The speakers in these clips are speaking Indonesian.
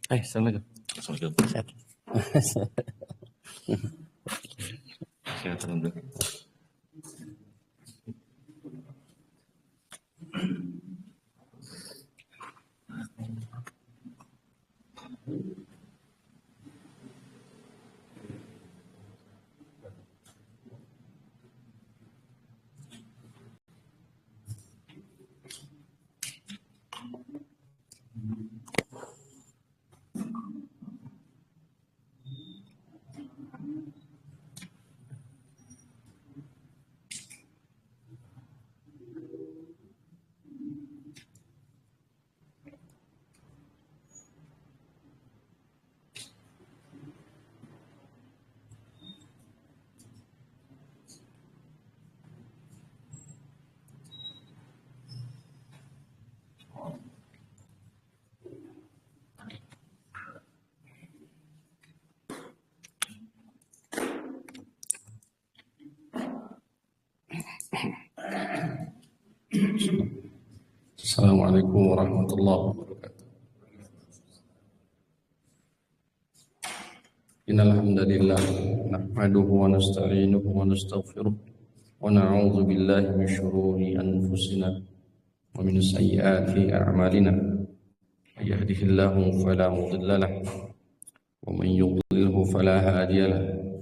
Assalamualaikum. Assalamualaikum. Sehat. Sehat, alhamdulillah. Assalamualaikum warahmatullahi wabarakatuh. Innal hamdalillah nahmaduhu wa nasta'inuhu wa nastaghfiruh wa na'udzu billahi min shururi anfusina wa min sayyiati a'malina. May yahdihillahu fala mudilla lahu wa man yudlilhu fala hadiya lahu.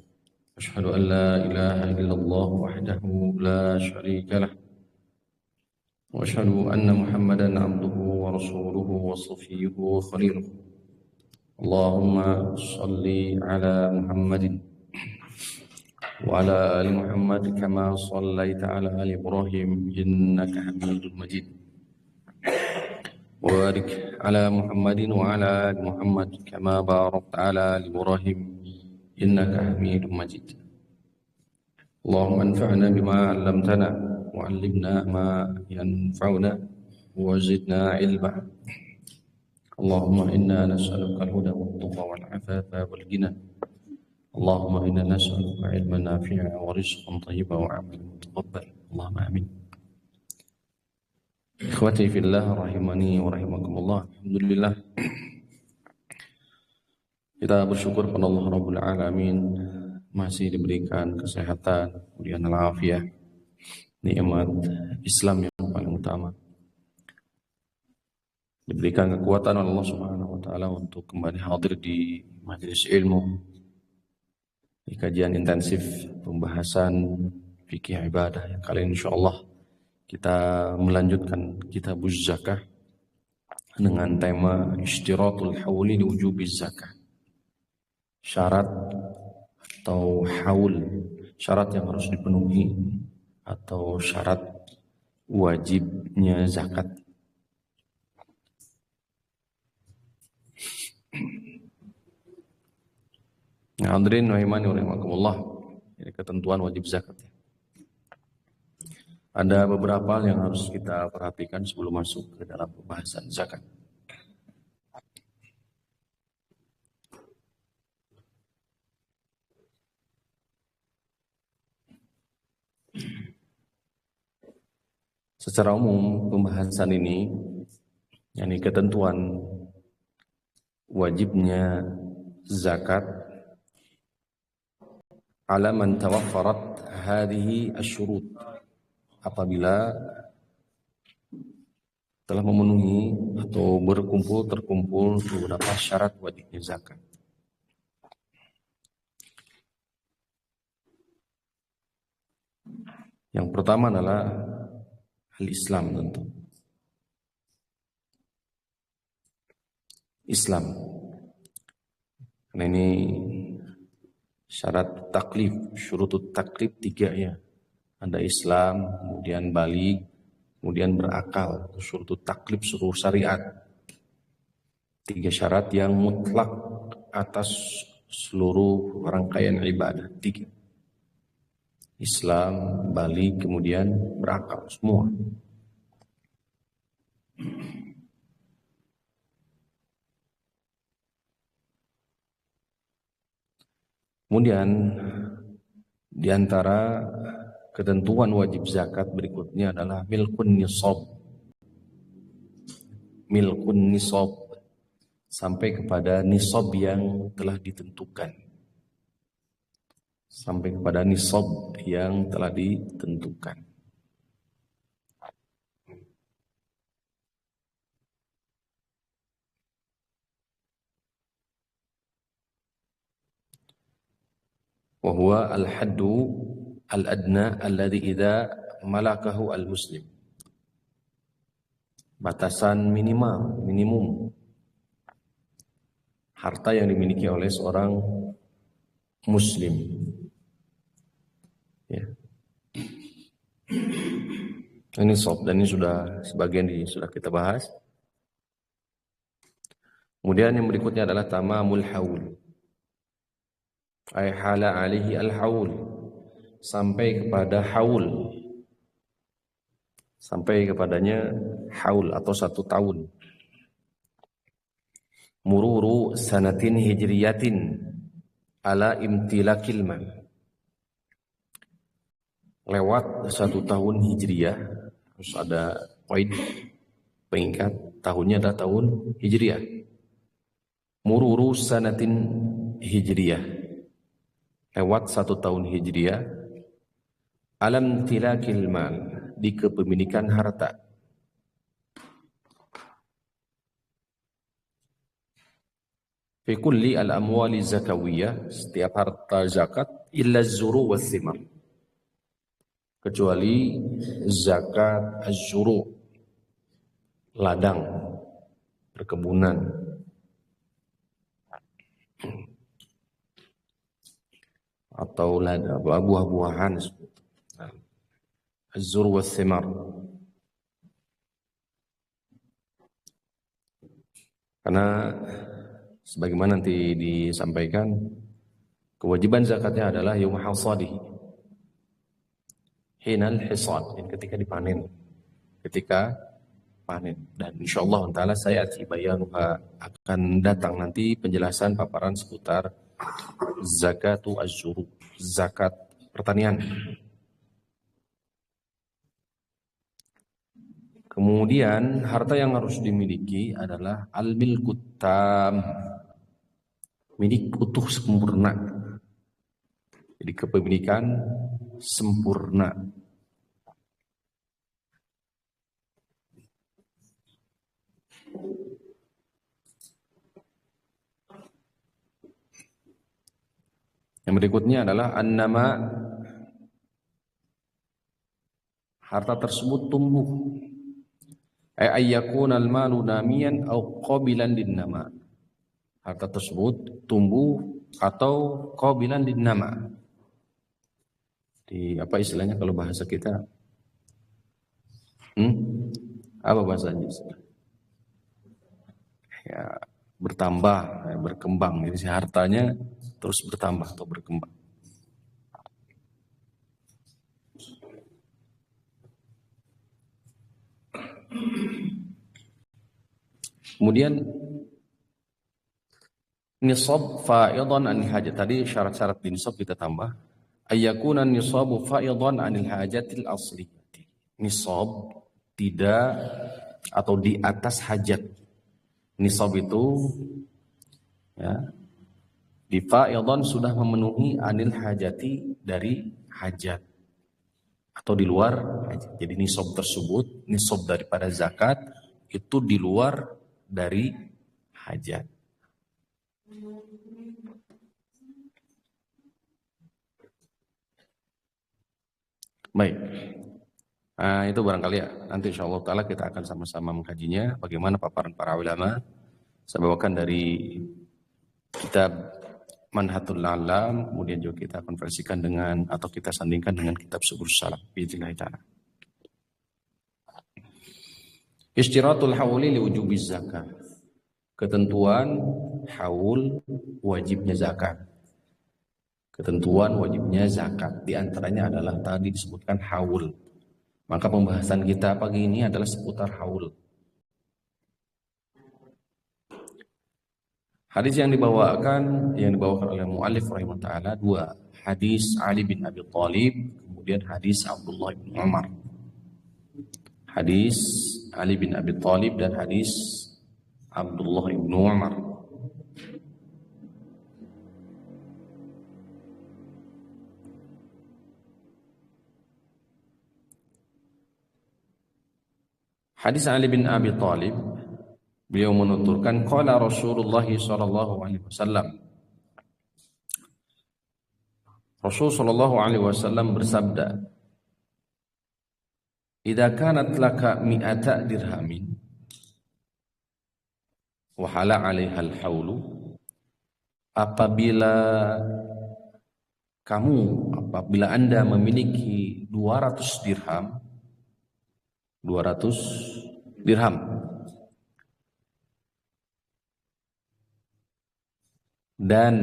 Asyhadu an la ilaha illallah wahdahu la syarika lahu. وأشهد أن محمدا عبده ورسوله وصفيه وخليله. اللهم صل على محمد وعلى آل محمد كما صليت على آل إبراهيم إنك حميد مجيد. وبارك على محمد وعلى آل محمد كما باركت على آل إبراهيم إنك حميد مجيد. اللهم انفعنا بما علمتنا وعلمنا ما ينفعنا وزدنا علما. اللهم إنا نسألك الهدى والتقى والعفاف والغنى. اللهم إنا نسألك علما نافعا ورزقا طيبا وعملا متقبلا. اللهم آمين. Ikhwati fillah rahimani wa rahimakumullah. Alhamdulillah, kita bersyukur kepada Allah Rabbul Alamin masih diberikan kesehatan, kemudian al-afiyah, nikmat Islam yang paling utama. Diberikan kekuatan oleh Allah Subhanahu wa taala untuk kembali hadir di majelis ilmu, di kajian intensif pembahasan fikih ibadah yang kali ini insyaallah kita melanjutkan kitabuz zakah dengan tema ishtiratul hauli li wujubiz zakah. Syarat atau haul, syarat yang harus dipenuhi atau syarat wajibnya zakat. Nah, hadirin rahimani wa rahimakumullah, ini ketentuan wajib zakat. Ada beberapa hal yang harus kita perhatikan sebelum masuk ke dalam pembahasan zakat. Secara umum pembahasan ini, yakni ketentuan wajibnya zakat ala man tawaffarat hadhihi asyurut, apabila telah memenuhi atau terkumpul beberapa syarat wajibnya zakat. Yang pertama adalah al-Islam tentu. Islam. Karena ini syarat taklif, syurutut taklif 3 ya. Ada Islam, kemudian balik, kemudian berakal. Syurutut taklif seluruh syariat. 3 syarat yang mutlak atas seluruh rangkaian ibadah. 3. Islam, balik, kemudian berakal. Semua. Kemudian di antara ketentuan wajib zakat berikutnya adalah milkun nisab. Milkun nisab, sampai kepada nisab yang telah ditentukan. Sampai kepada nisab yang telah ditentukan. Wa huwa al-haddu al-adna alladhi idza malakahu al-muslim. Batasan minimum harta yang dimiliki oleh seorang muslim. Ya. Ini sob, dan ini sudah sebagian sudah kita bahas. Kemudian yang berikutnya adalah tamamul haul. Ay hala alihi al-haul, sampai kepada haul, sampai kepadanya haul atau 1 tahun. Mururu sanatin hijriyatin ala imtilakil mal. Lewat 1 tahun hijriyah, harus ada poin pengikat, tahunnya adalah tahun hijriyah. Mururu sanatin hijriyah, lewat 1 tahun hijriyah, alam tilakil mal, di kepemilikan harta. Fi kulli al-amwali zakawiyah, setiap harta zakat, illa az-zuru was-thimar, kecuali zakat az-zuru, ladang, perkebunan. Atau buah-buahan, az-zur was-thimar. Karena sebagaimana nanti disampaikan, kewajiban zakatnya adalah yaum hasadih, hinal hisad, ketika dipanen, ketika panen. Dan insyaallah taala saya bayanuha, akan datang nanti penjelasan paparan seputar zakatu az-zuru, zakat pertanian. Kemudian harta yang harus dimiliki adalah al-milkut tam, milik utuh sempurna. Jadi kepemilikan sempurna. Yang berikutnya adalah an-nama, harta tersebut tumbuh. Ayyakuna al-malu namiyan aw qabilan lin-nama. Harta tersebut tumbuh atau qabilan lin-nama. Di apa istilahnya kalau bahasa kita? Apa bahasanya? Ya, bertambah, berkembang. Jadi si hartanya terus bertambah atau berkembang. Kemudian nisab fa'idan anil hajat. Tadi syarat-syarat di nisab kita tambah. Ayyakuna nisabu fa'idan anil hajatil asli. Nisab tidak atau di atas hajat. Nisab itu ya, di fa'idan sudah memenuhi anil hajati, dari hajat atau di luar hajat. Jadi nisab tersebut, nisab daripada zakat itu di luar dari hajat. Baik. Itu barangkali ya, nanti insyaallah ta'ala kita akan sama-sama mengkajinya, bagaimana paparan para ulama Saya bawakan dari kitab Manhatul Alam, kemudian juga kita konversikan dengan atau kita sandingkan dengan kitab Subul Salam biidznillah taala. Ishtiratul hauli li wujubiz zakat. Ketentuan haul wajibnya zakat. Ketentuan wajibnya zakat. Di antaranya adalah tadi disebutkan haul. Maka pembahasan kita pagi ini adalah seputar haul. Hadis yang dibawakan oleh muallif rahimahullah taala dua, hadis Ali bin Abi Thalib, kemudian hadis Abdullah bin Umar. Hadis Ali bin Abi Thalib dan hadis Abdullah bin Umar. Hadis Ali bin Abi Thalib, beliau menuturkan qala Rasulullah sallallahu alaihi wasallam. Rasul sallallahu alaihi wasallam bersabda, "Idza kanat laka mi'ata dirhamin wa hala 'alaiha al-haulu." Apabila Anda memiliki 200 dirham dan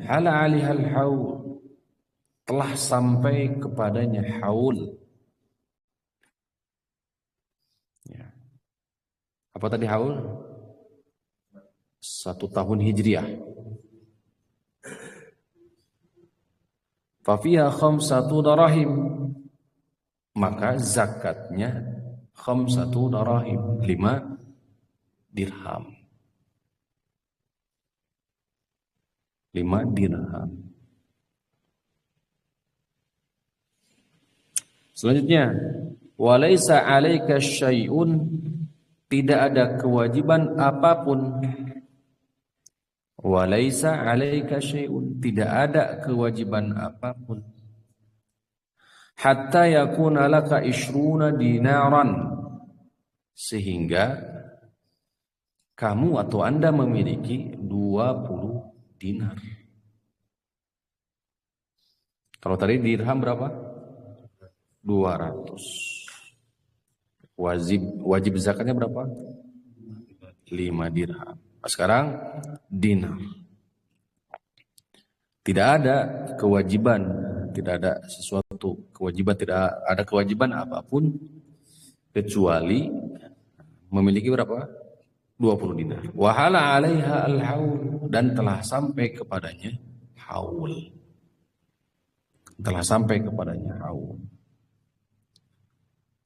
hala 'alaiha al-haul, telah sampai kepadanya haul. Ya. Apa tadi haul? 1 tahun hijriah. Fa fiha 5 darahim, maka zakatnya 5 darahim, 5 dirham. 5 dirham. Selanjutnya, walaisa 'alaika syai'un, tidak ada kewajiban apapun. Walaisa 'alaika syai'un, tidak ada kewajiban apapun. Hatta yakuna laka 20 dinaran, sehingga kamu atau Anda memiliki 20 dinar. Kalau tadi dirham berapa? 200. Wajib zakatnya berapa? 5 dirham. Sekarang dinar. Tidak ada kewajiban, tidak ada sesuatu kewajiban, tidak ada kewajiban apapun kecuali memiliki berapa? 20 dinar. Wa hala 'alaiha al-haul, dan telah sampai kepadanya haul. Telah sampai kepadanya haul.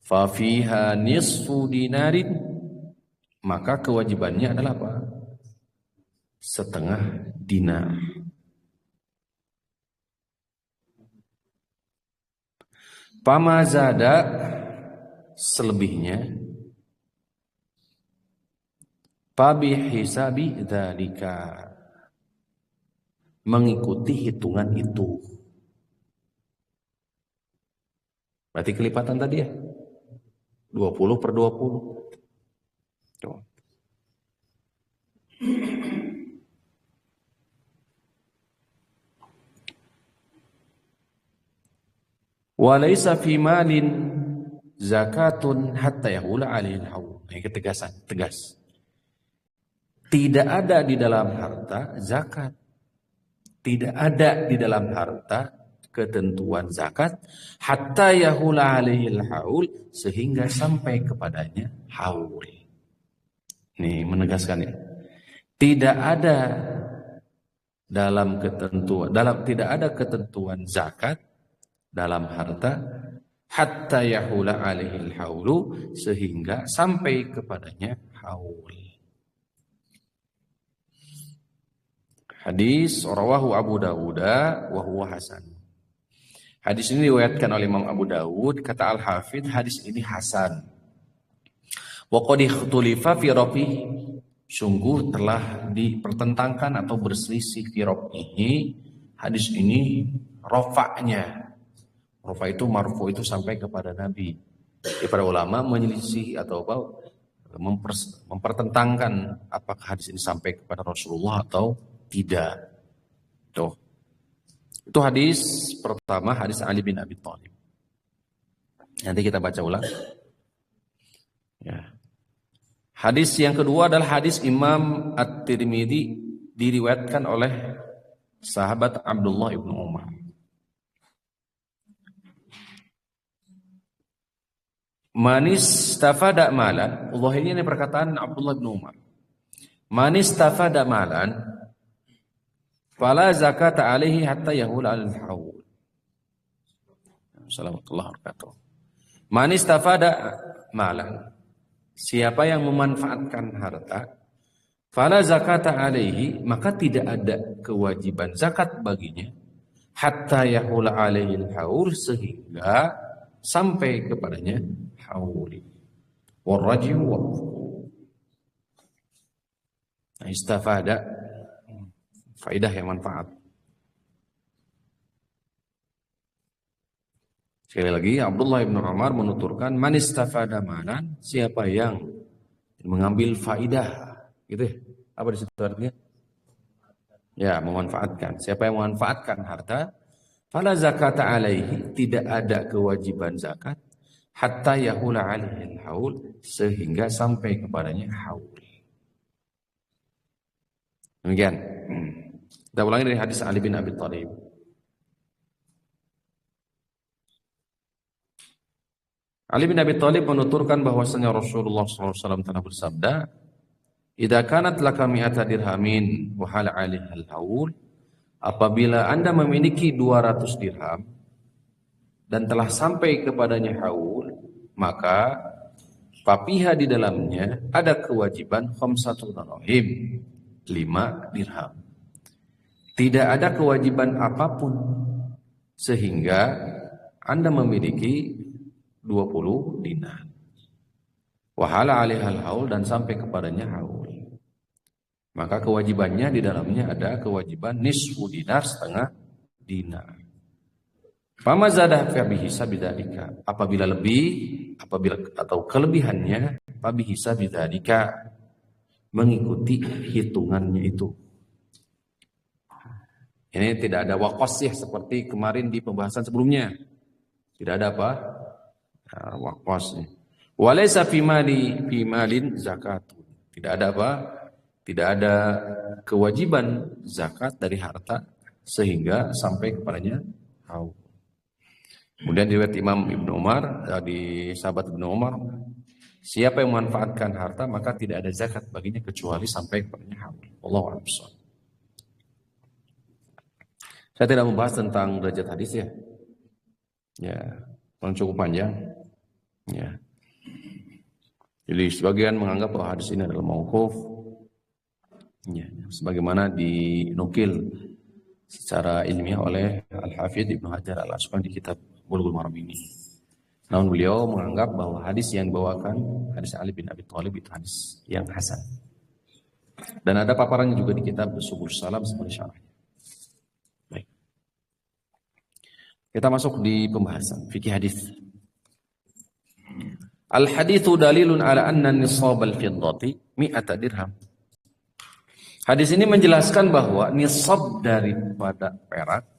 Fa fiha nisfu dinarin, maka kewajibannya adalah apa? Setengah dinar. Pamazada, selebihnya, fabi hisabi dzalika, mengikuti hitungan itu. Berarti kelipatan tadi ya, 20 per 20. Tuh. Walaysa fi malin zakatun hatta yahula 'alaihi al-haul. Ini ketegasan, tegas. Tidak ada di dalam harta zakat. Tidak ada di dalam harta ketentuan zakat hatta yahula 'alaihi al-haul, sehingga sampai kepadanya haul. Nih menegaskan ya. Tidak ada tidak ada ketentuan zakat dalam harta hatta yahula 'alaihi al-haulu, sehingga sampai kepadanya haul. Hadis rawahu Abu Dawud wa huwa hasan. Hadis ini diriwayatkan oleh Imam Abu Dawud, kata Al-Hafidz hadis ini hasan. Wa qad ikhtulifa fi rafihi, sungguh telah dipertentangkan atau berselisih fi rafihi. Hadis ini rafa'nya. Rafa itu marfu itu sampai kepada Nabi. Para ulama menyelisih atau mempertentangkan apakah hadis ini sampai kepada Rasulullah atau tidak. Tuh. Itu hadis pertama, hadis Ali bin Abi Thalib. Nanti kita baca ulang. Ya. Hadis yang kedua adalah hadis Imam At-Tirmidzi, diriwayatkan oleh sahabat Abdullah ibnu Umar. Manis tafada malan, ini perkataan Abdullah bin Umar. Manis tafada malan, fala zakata alaihi hatta yahul al-haul. Assalamualaikum warahmatullahi wabarakatuh. Manis tafada malan, siapa yang memanfaatkan harta, fala zakata alaihi, maka tidak ada kewajiban zakat baginya, hatta yahul alaihi al-haul, sehingga sampai kepadanya haul. Warrajim waqfu. Istafada, faidah yang manfaat. Sekali lagi Abdullah bin Umar menuturkan, man istafada malan, siapa yang mengambil faidah, gitu ya. Apa di situ artinya? Ya, memanfaatkan. Siapa yang memanfaatkan harta, fala zakata alaihi, tidak ada kewajiban zakat, hatta yahula alaihi haul, sehingga sampai kepadanya haul. Demikian. Kita ulangi dari hadis Ali bin Abi Thalib. Ali bin Abi Thalib menuturkan bahwasanya Rasulullah SAW telah bersabda, "Idza kanat laka mi'ata dirhamin wa hal 'alaiha al-haul," apabila Anda memiliki 200 dirham dan telah sampai kepadanya haul, maka fapiha, di dalamnya ada kewajiban khamsatu dirham, 5 dirham. Tidak ada kewajiban apapun sehingga Anda memiliki 20 dinar. Wahala alihal haul, dan sampai kepadanya haul. Maka kewajibannya di dalamnya ada kewajiban nisfu dinar, setengah dinar. Fama zadah fa bihisa bidzalika, apabila lebih, apabila atau kelebihannya, fa bihisa bidzalika, mengikuti hitungannya itu. Ini tidak ada waqas ya, seperti kemarin di pembahasan sebelumnya. Tidak ada apa? Waqas. Walaysa fi malin zakat. Tidak ada apa? Tidak ada kewajiban zakat dari harta sehingga sampai kepadanya haul. Kemudian diriwayat Imam Ibnu Umar, di sahabat Ibnu Umar, siapa yang memanfaatkan harta maka tidak ada zakat baginya kecuali sampai kepadanya haul. Wallahu a'lam bishawab. Saya tidak membahas tentang derajat hadis ya. Ya, cukup panjang. Ya. Jadi sebagian menganggap bahwa hadis ini adalah mauquf. Ya, sebagaimana dinukil secara ilmiah oleh Al-Hafidz Ibnu Hajar Al-Asqalani di kitab Bulughul Maram ini. Namun beliau menganggap bahwa hadis yang dibawakan, hadis Ali bin Abi Thalib, itu hadis yang hasan. Dan ada paparannya juga di kitab Subul Salam sebagai syarahnya. Baik. Kita masuk di pembahasan fikih hadis. Al-haditsu dalilun ala anna nisab al-fiddati 100 dirham. Hadis ini menjelaskan bahwa nisab daripada perak,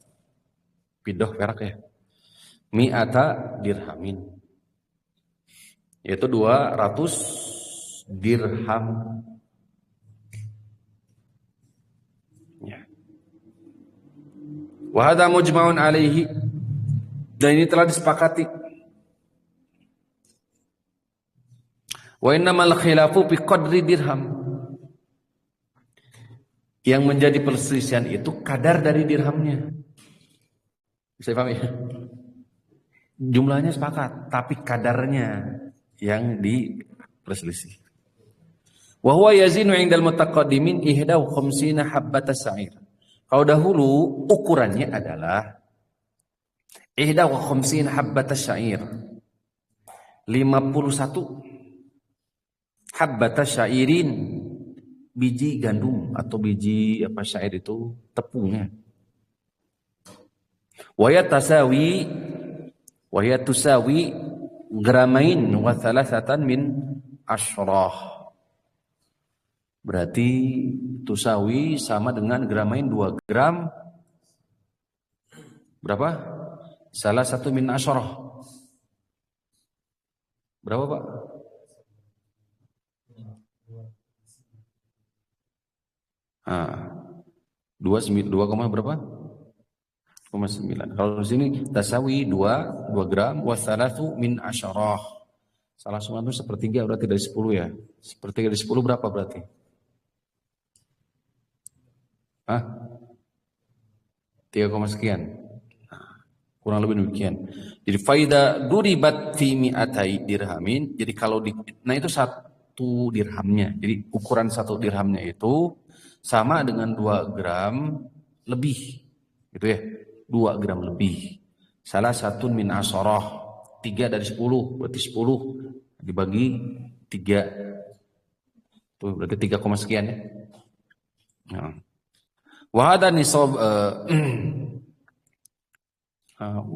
fiddah perak ya, 100 dirhamin, yaitu 200 dirham. Ya. Wa hadza mujma'un alaihi, dan ini telah disepakati. Wa innamal khilafu bi qadri dirham. Yang menjadi perselisihan itu kadar dari dirhamnya. Bisa paham ya? Jumlahnya sepakat, tapi kadarnya yang diperselisih. Wa huwa yazinu 'indal mutaqaddimin 51 habbata sa'ir. Kalau dahulu ukurannya adalah 51 habbata sa'ir. 51 habbata sa'irin, biji gandum atau biji apa syair itu tepungnya. Wa tusawi gramain wa thalathatan min asyrah. Berarti tusawi sama dengan gramain 2 gram. Berapa? Salah satu min asyrah. Berapa Pak? Dua berapa? 9. Kalau di sini tasawi 2 gram wasalatu min asyarah. Salah satu itu sepertiga berarti dari 10 ya. Sepertiga dari 10 berapa berarti? Hah? 3, sekian. Kurang lebih demikian. Jadi faida duribat fi mi'atai dirhamin. Jadi kalau nah itu 1 dirhamnya. Jadi ukuran 1 dirhamnya itu sama dengan 2 gram lebih. Gitu ya. 2 gram lebih. Salah satu min asharah. 3 dari 10. Berarti 10 dibagi 3. Itu berarti 3, sekian ya. Nah. Wahada nisab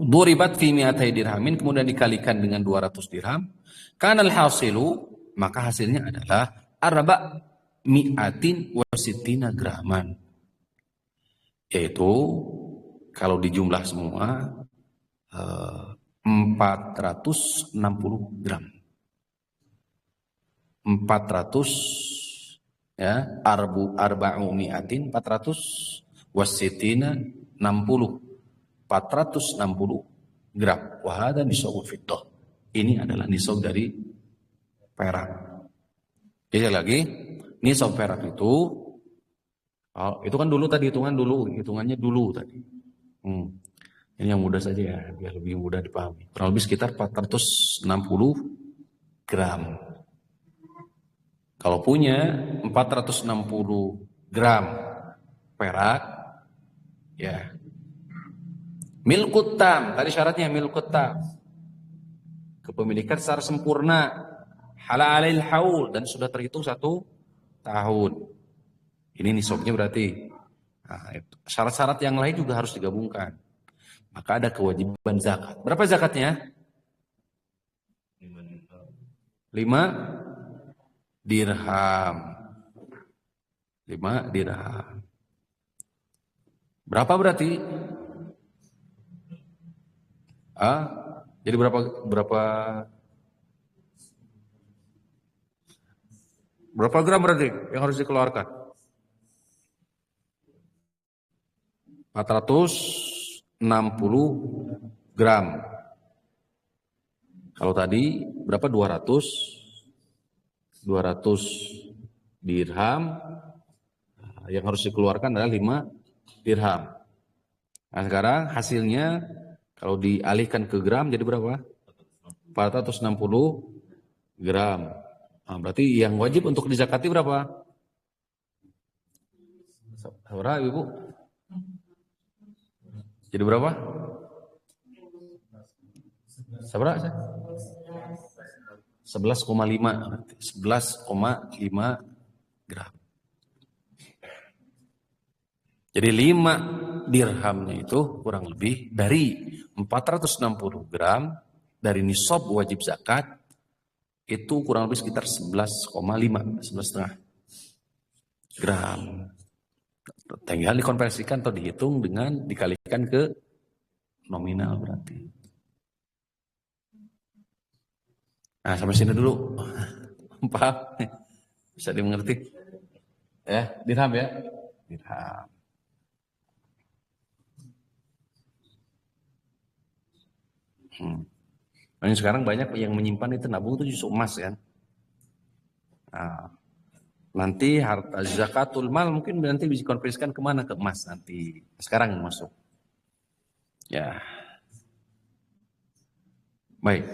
duribat fi mi'atai dirhamin, kemudian dikalikan dengan 200 dirham. Kanal hasilu, maka hasilnya adalah arba mi'atin wa sittina graman. Yaitu kalau dijumlah semua 460 gram. 400 ya, arba'u mi'atin 400 wasittina 60. 460 gram. Wahada nisabul fiddah. Ini adalah nisab dari perak. Jadi lagi, nisab perak itu kan dulu tadi hitungannya dulu tadi. Ini yang mudah saja ya, biar lebih mudah dipahami. Kurang lebih sekitar 460 gram. Kalau punya 460 gram perak, ya milkut tam, tadi syaratnya milkut tam. Kepemilikan secara sempurna, halalil haul, dan sudah terhitung 1 tahun. Ini nisabnya berarti. Nah, syarat-syarat yang lain juga harus digabungkan. Maka ada kewajiban zakat. Berapa zakatnya? 5 dirham. 5 dirham. Berapa berarti? Jadi berapa gram berarti yang harus dikeluarkan? 460 gram. Kalau tadi berapa? 200 dirham. Yang harus dikeluarkan adalah 5 dirham. Nah sekarang hasilnya kalau dialihkan ke gram jadi berapa? 460 gram. Nah, berarti yang wajib untuk dizakati berapa? Berapa Ibu? Jadi berapa? Seberapa? 11,5. 11,5 gram. Jadi 5 dirhamnya itu kurang lebih dari 460 gram dari nisab wajib zakat itu kurang lebih sekitar 11,5 gram. Tinggal dikonversikan atau dihitung dengan dikalikan ke nominal berarti. Nah sampai sini dulu. Paham? Bisa dimengerti? Ya, dirham ya. Dirham. Nah, sekarang banyak yang menyimpan itu nabung itu justru emas kan. Nah, nanti harta zakatul mal mungkin nanti bisa dikonversikan kemana? Ke emas nanti. Sekarang masuk. Ya. Baik.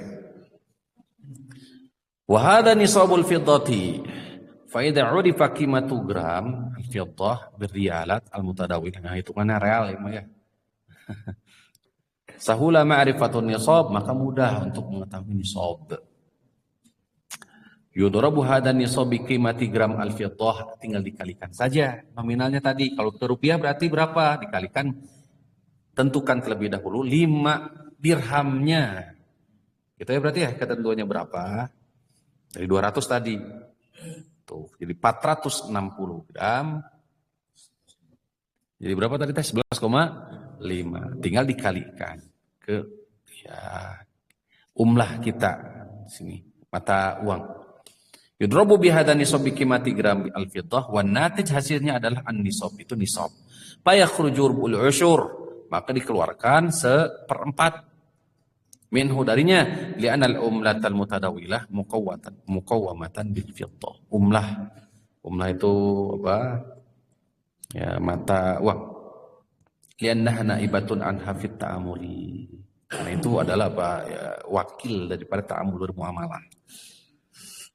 Wahada nisabul fiddati. Faida urifa qimatu gram al-fiddah birriyalat al-mutadawil. Nah, hitungannya real ya. Sahula ma'rifatun nisab, maka mudah untuk mengetahui nisab. Yudrabu hadan nisab bi qimati gram al-fiddah, tinggal dikalikan saja nominalnya tadi. Kalau ke rupiah berarti berapa? Dikalikan, tentukan terlebih dahulu 5 dirhamnya. Gitu ya berarti ya ketentuannya berapa? Dari 200 tadi. Tuh, jadi 460 gram. Jadi berapa tadi teh? 11,5. Tinggal dikalikan ke ya umlah kita sini mata uang. Yudrobu bihada nisab bikimati gram al-fiddah wan natij hasilnya adalah an-nisab itu nisab. Fayakhruju rubul usyur maka dikeluarkan seperempat minhu darinya li'anna al-umlatal mutadawilah muqawwamatan bil fiddah. Umlah itu apa? Ya mata uang. Li'annaha naibatun an hafid ta'amuli. Karena itu adalah apa? Ya, wakil daripada ta'amul bermuamalah.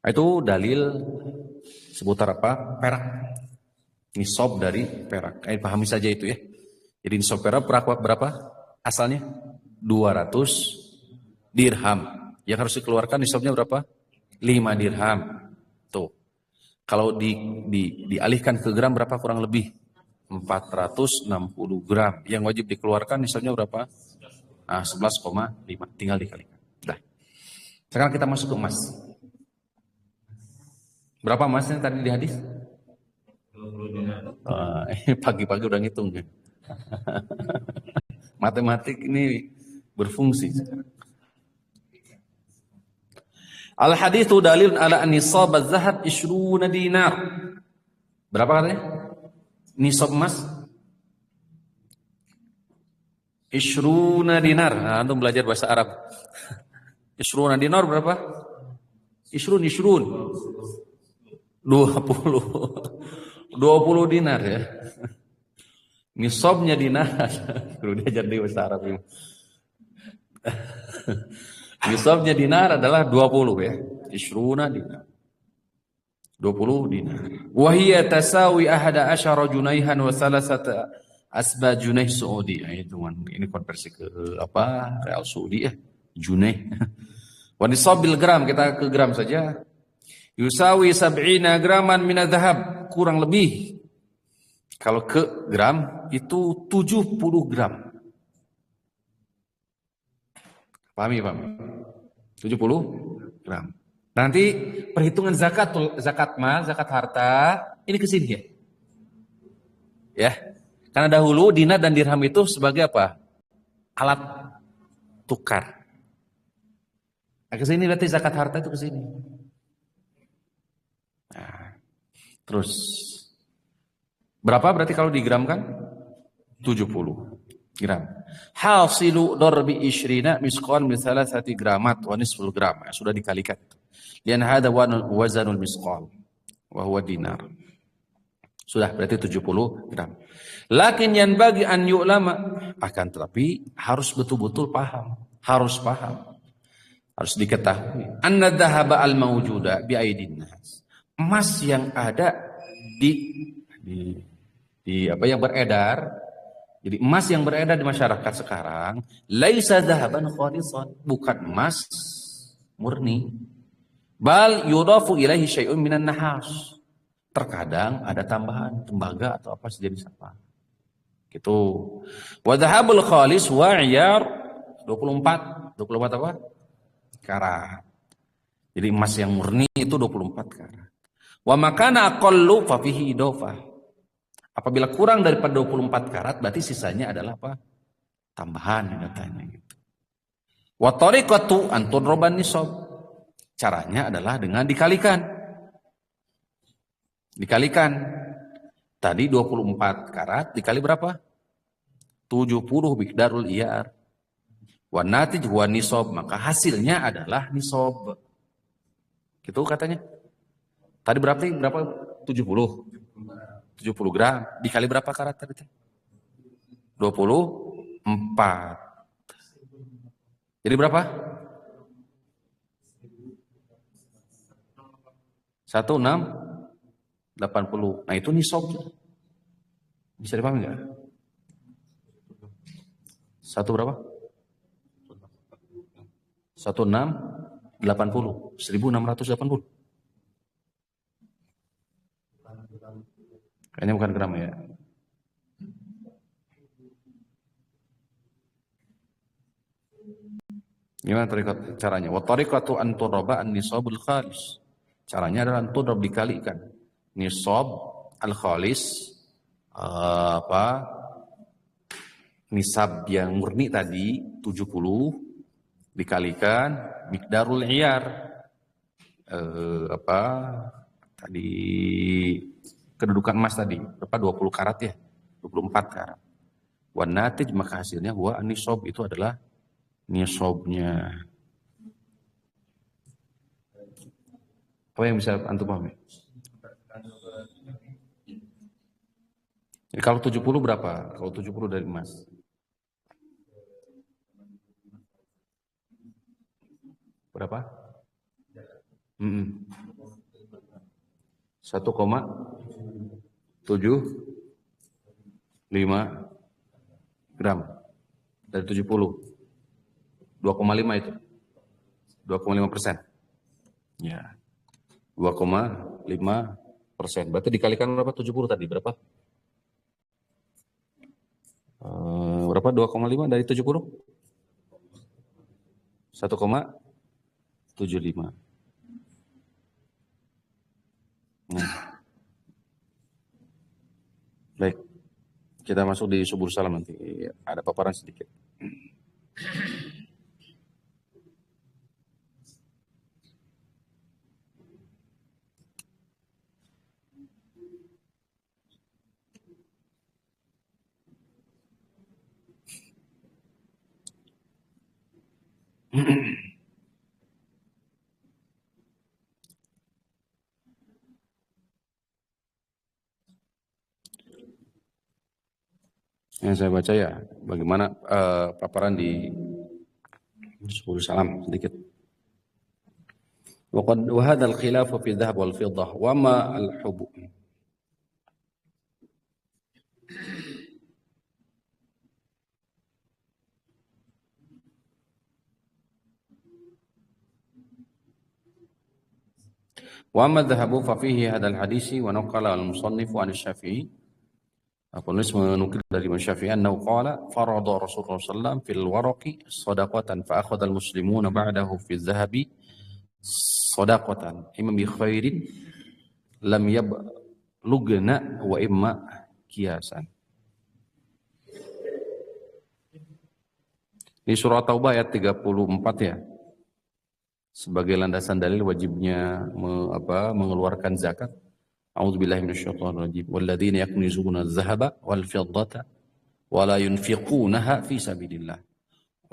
Itu dalil seputar apa? Perak. Nisab dari perak. Pahami saja itu ya. Jadi nisab perak berapa? Asalnya 200 dirham. Yang harus dikeluarkan nisabnya berapa? 5 dirham. Tuh. Kalau dialihkan ke gram berapa kurang lebih? 460 gram. Yang wajib dikeluarkan nisabnya berapa? 11,5. Tinggal dikalikan. Dah. Sekarang kita masuk ke emas. Berapa emasnya tadi di hadis? 20 dinar. Pagi-pagi udah ngitung ya. Matematik ini berfungsi sekarang. Al-haditsu dalilun ala an-nisab az-zahab 20 dinar. Berapa katanya? Nisab emas 20 dinar. Nah, antum belajar bahasa Arab. 20 dinar berapa? 20 dinar ya. Nisabnya dinar. Perlu diajar di bahasa Arab ini. Nisabnya dinar adalah 20 ya. 20 dinar. 20 dinar. Wa hiya tasawi 11 junaihan wa 3 asba junaih Saudi. Ini konversi ke apa? Real Saudi ya. Junaih. Wa nisabil gram, kita ke gram saja. Yusawi 70 graman min adh-dhahab, kurang lebih. Kalau ke gram itu 70 gram. Pahami? 70 gram. Nanti perhitungan zakat mal, zakat harta, ini ke sini ya. Ya. Karena dahulu dinar dan dirham itu sebagai apa? Alat tukar. Nah, ke sini berarti zakat harta itu ke sini. Nah, terus berapa berarti kalau digramkan? 70 gram. Hasilu darbi isyrina misqal min 3 gramat wa nisful gram. Sudah dikalikan. Lian hada wazanul misqal wa huwa dinar. Sudah berarti 70 gram. Lakin yang bagi an yu'lama akan tetapi harus betul-betul paham, harus diketahui. Anna dhahaba al mawjuda bi aidin nas. Emas yang ada di apa yang beredar, jadi emas yang beredar di masyarakat sekarang, laisa dhahaban khalisan, bukan emas murni. Bal yudafu ilaihi syai'un minan nahas. Terkadang ada tambahan tembaga atau apa sejenis apa. Gitu. Wa dhahabul khalis wa iyar 24 apa? Karat. Jadi emas yang murni itu 24 karat. Wa makana aqallu fa fihi idafah. Apabila kurang daripada 24 karat berarti sisanya adalah apa? Tambahan katanya gitu. Wa tariqatu an tudroban nisab. Caranya adalah dengan dikalikan. Tadi 24 karat dikali berapa? 70 miqdarul iyar. Wa natij huwa nisab, maka hasilnya adalah nisab. Gitu katanya. Tadi berapa? 70 gram. Dikali berapa karat tadi? 24. Jadi berapa? 1680. Nah itu nisab. Bisa dipahami nggak? Satu berapa? 1680. Kayaknya bukan gram ya. Gimana caranya? Wa tariqatu an turaba an nisabul khalis. Caranya adalah tudrab dikalikan. Nisab al-khalis nisab yang murni tadi 70 dikalikan miqdarul iyar tadi kedudukan emas tadi berapa 20 karat ya 24 karat wan natij maka hasilnya huwa nisab itu adalah nisabnya. Apa yang bisa antum pahami? Jadi kalau 70 berapa? Kalau 70 dari emas. Berapa? 1,75 gram dari 70. 2,5 itu. 2,5%. Ya. 2,5%. Berarti dikalikan berapa? 70 tadi berapa? Berapa 2,5 dari 70? 1,75. Baik, kita masuk di Subul Salam nanti. Ada paparan sedikit. Yang saya baca ya, bagaimana paparan di Subul Salam sedikit. وهذا الخلاف في الذهب والفضة وما الحبوب. وأما الذهب ففيه هذا الحديث ونقل المصنف عن الشافعي. Penulis menukil dari Imam Syafi'i annahu qala farada Rasulullah sallallahu alaihi wasallam fil waraqi shadaqatan fa akhadha al-muslimuna ba'dahu fi adh-dhahabi shadaqatan imma bi khairin lam yablugna wa imma kiyasan. Di surah Taubah ayat 34 ya. Sebagai landasan dalil wajibnya mengeluarkan zakat. A'udzubillahi minasyaitonir rajim. Walladzina yaknizuna adh-dhahaba wal fiddata wa la yunfiqunaha fi sabilillah.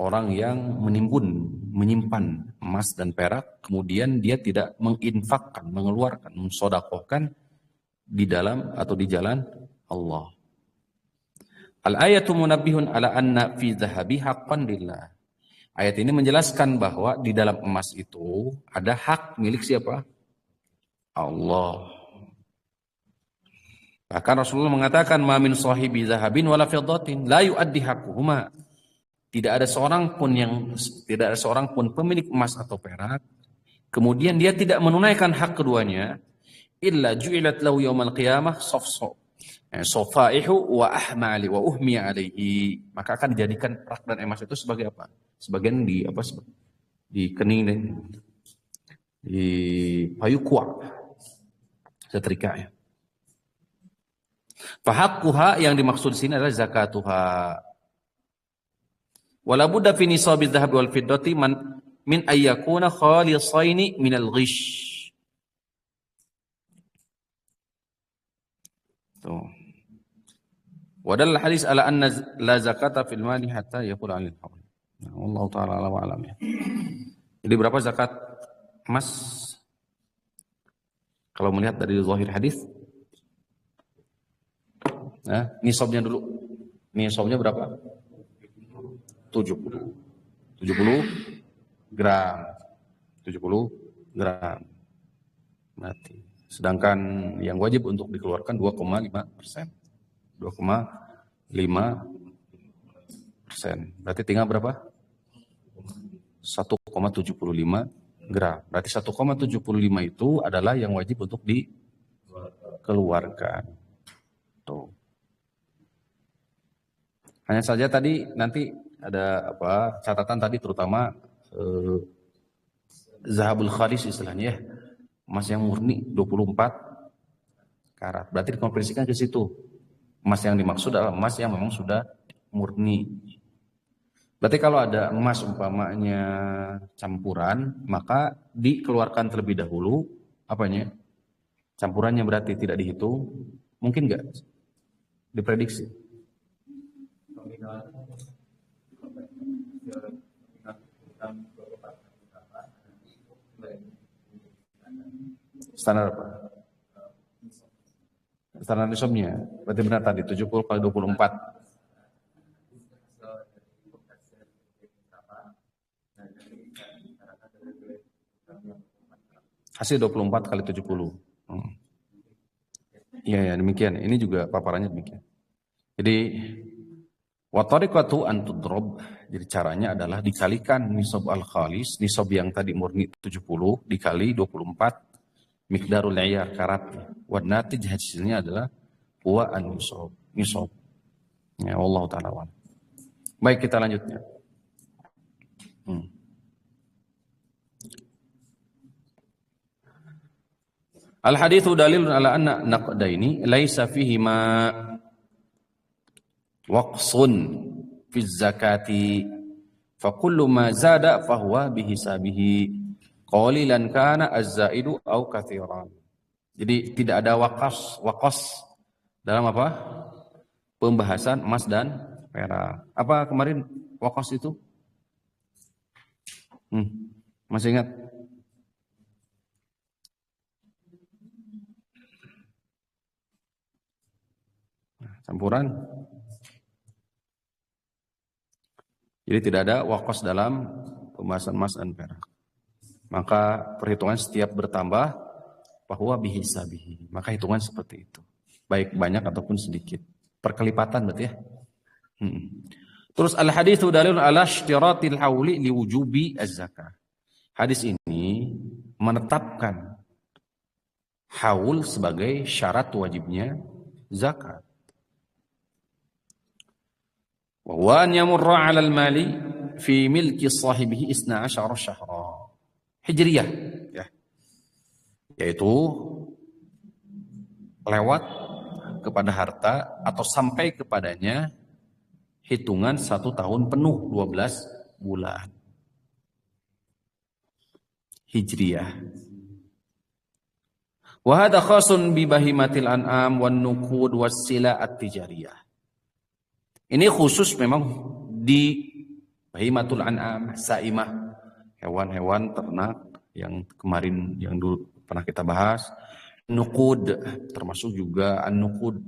Orang yang menyimpan emas dan perak, kemudian dia tidak menginfakkan, mengeluarkan, mensedekahkan di dalam atau di jalan Allah. Al-ayatu munabbihun ala anna fi dhahabi haqqan lillah. Ayat ini menjelaskan bahwa di dalam emas itu ada hak milik siapa? Allah. Bahkan Rasulullah mengatakan ma min sahibi zahabin wala fiddatin la yuaddi haqquhuma. Tidak ada seorang pun pemilik emas atau perak kemudian dia tidak menunaikan hak keduanya illa ju'ilat lahu yaumal qiyamah safaihu wa ahmali wa uhmiya alaihi. Maka akan dijadikan perak dan emas itu sebagai apa? Sebagian di kening dan di payukwa setrika ya. Fahaqquha yang dimaksud di sini adalah zakatuha. Wala budda fi nisabi dzahab wal fiddati min ayyakuna khalisaini min al-ghish. Tuh. Wadal hadis ala anna la zakata fil mali hatta yaqul 'alil hawl. Allah taala alam ya. Jadi berapa zakat emas? Kalau melihat dari zahir hadis nisabnya dulu. Nisabnya berapa? 70 gram. 70 gram. Mati. Sedangkan yang wajib untuk dikeluarkan 2,5%. 2,5%. Berarti tinggal berapa? 1,75 gram. Berarti 1,75 itu adalah yang wajib untuk dikeluarkan. Tuh. Hanya saja tadi nanti ada catatan tadi terutama zahabul khalis istilahnya ya. Emas yang murni 24 karat. Berarti dikonversikan ke situ. Emas yang dimaksud adalah emas yang memang sudah murni. Berarti kalau ada emas umpamanya campuran, maka dikeluarkan terlebih dahulu apanya? Campurannya berarti tidak dihitung. Mungkin nggak diprediksi? Standar apa? Standar nisabnya. Berarti benar tadi 70 kali 24. Hasil 24 kali 70. Iya ya demikian. Ini juga paparannya demikian. Jadi wa tariqatu an tudrob. Jadi caranya adalah dikalikan nisab al-khalis, nisab yang tadi murni 70 dikali 24 miqdarul iyar karat. Wa natij hasilnya adalah huwa an-nisab. Nisab. Ya Allah taala. Baik kita lanjutnya. Al-haditsu dalilun ala anna naqdaini laisa fihi ma waqsun fi zakati fa kullu ma zada fa huwa bihisabihi qalilan kana az-zaidu au katsiran. Jadi tidak ada waqas dalam apa? Pembahasan emas dan perak. Apa kemarin waqas itu? Masih ingat? Campuran. Jadi tidak ada waqas dalam pembahasan emas dan perak. Maka perhitungan setiap bertambah bahwa bihisabihi. Maka hitungan seperti itu. Baik banyak ataupun sedikit. Perkelipatan berarti ya. Terus al-haditsu dalilun ala ishtiratil hauli liwujubi az-zakah. Hadis ini menetapkan haul sebagai syarat wajibnya zakat. Wa an yamurra 'ala al-mali fi milki sahibihi 12 syahra. Hijriyah ya. Yaitu lewat kepada harta atau sampai kepadanya hitungan 1 tahun penuh 12 bulan. Hijriyah. Wa hadha khasun bi bahimatil an'am wan nuqud was sila at-tijariyah. Ini khusus memang di bahimatul an'am, saimah, hewan-hewan ternak yang kemarin yang dulu pernah kita bahas. Nuqud termasuk juga an-nuqud.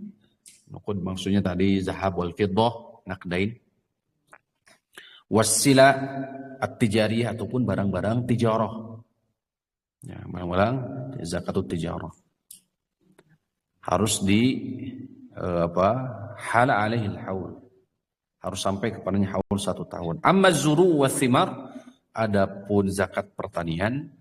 Nuqud maksudnya tadi zahab wal fiddah, naqdain. Wasila at-tijariyah ataupun barang-barang tijarah. Ya, barang-barang zakatut tijarah. Harus hala alaihi al-haul. Harus sampai kepadanya haul 1 tahun. Amma zuru wa thimar, adapun zakat pertanian,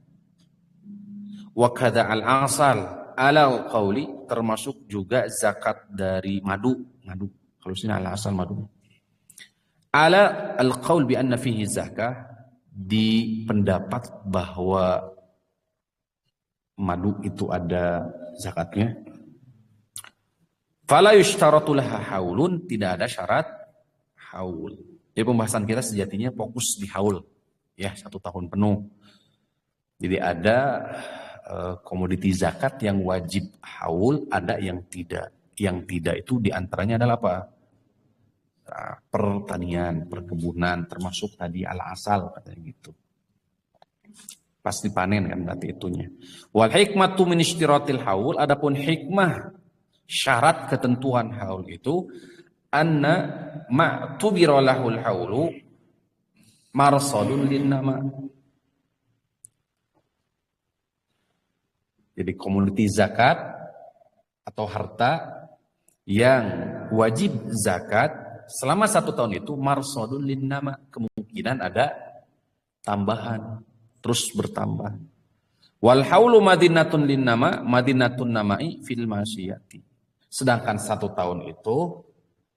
wa kadza al-asal ala al-qauli, termasuk juga zakat dari madu. Kalau sini al-asal madu. Ala al-qaul bi anna fihi zakah, di pendapat bahwa madu itu ada zakatnya. Fala yushtaratu laha haulun, tidak ada syarat haul. Jadi pembahasan kita sejatinya fokus di haul, ya 1 tahun penuh. Jadi ada komoditi zakat yang wajib haul, ada yang tidak. Yang tidak itu diantaranya adalah apa? Pertanian, perkebunan, termasuk tadi al-asal katanya gitu. Pasti panen kan berarti itunya. Wal hikmatu min ishtiratil haul, adapun hikmah syarat ketentuan haul itu anna ma'tubira lahul haulu marsadun linnama. Jadi komoditi zakat atau harta yang wajib zakat selama 1 tahun itu marsadun linnama, kemungkinan ada tambahan, terus bertambah. Wal haulu madinatun linnama, madinatun namai fil masyiyati. Sedangkan 1 tahun itu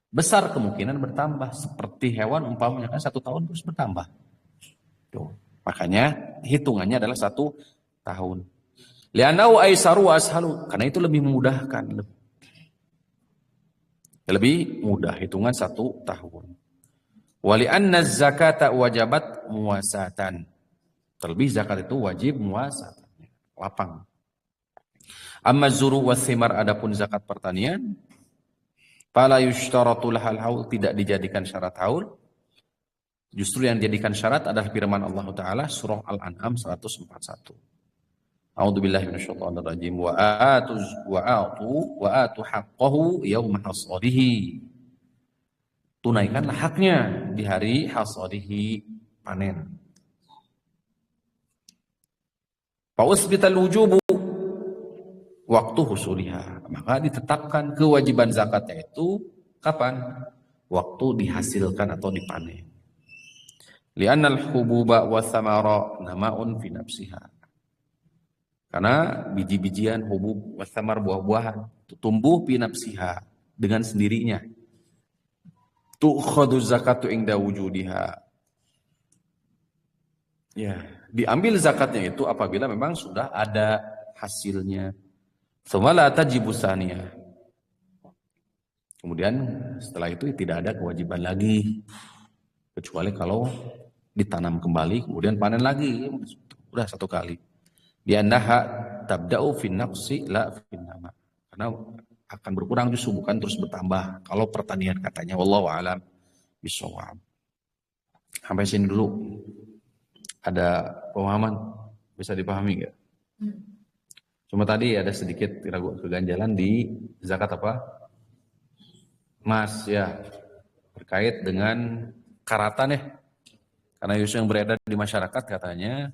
besar kemungkinan bertambah, seperti hewan umpamanya kan 1 tahun terus bertambah. Tuh. Makanya hitungannya adalah 1 tahun. Li'annahu aisaru wa ashalu, karena itu lebih memudahkan, lebih mudah, hitungan 1 tahun. Wa li'anna zakata wajabat muwasatan, terlebih zakat itu wajib muwasatan, lapang. Amma zuru wa thimar, adapun zakat pertanian, fala yushtaratu lahal haul, tidak dijadikan syarat haul. Justru yang dijadikan syarat adalah firman Allah Ta'ala surah Al-An'am 141. A'udzubillahi minasyaitonir rajim. Wa atu haqqahu yauma hasadihi. Tunaikanlah haknya di hari hasadihi, panen. Fa usbital wujubu waktu husuliha, maka ditetapkan kewajiban zakatnya itu kapan? Waktu dihasilkan atau dipanen. Li'annal hububa wa thamara nama'un fi nafsiha. Karena biji-bijian, hubub, wa thamar, buah-buahan itu tumbuh fi nafsiha, dengan sendirinya. Tu'khadhu zakatu inda wujudiha. Ya, diambil zakatnya itu apabila memang sudah ada hasilnya. Tsumma tajibu tsaniyah. Kemudian setelah itu tidak ada kewajiban lagi, kecuali kalau ditanam kembali kemudian panen lagi, udah 1 kali. Diannaha tabda'u fin naqsi la fin nama. Karena akan berkurang justru, bukan terus bertambah kalau pertanian katanya. Wallahu a'lam bishawab. Sampai sini dulu. Ada pemahaman? Bisa dipahami enggak? Cuma tadi ada sedikit keganjalan di zakat apa? Emas, ya. Terkait dengan karatan ya. Karena isu yang beredar di masyarakat katanya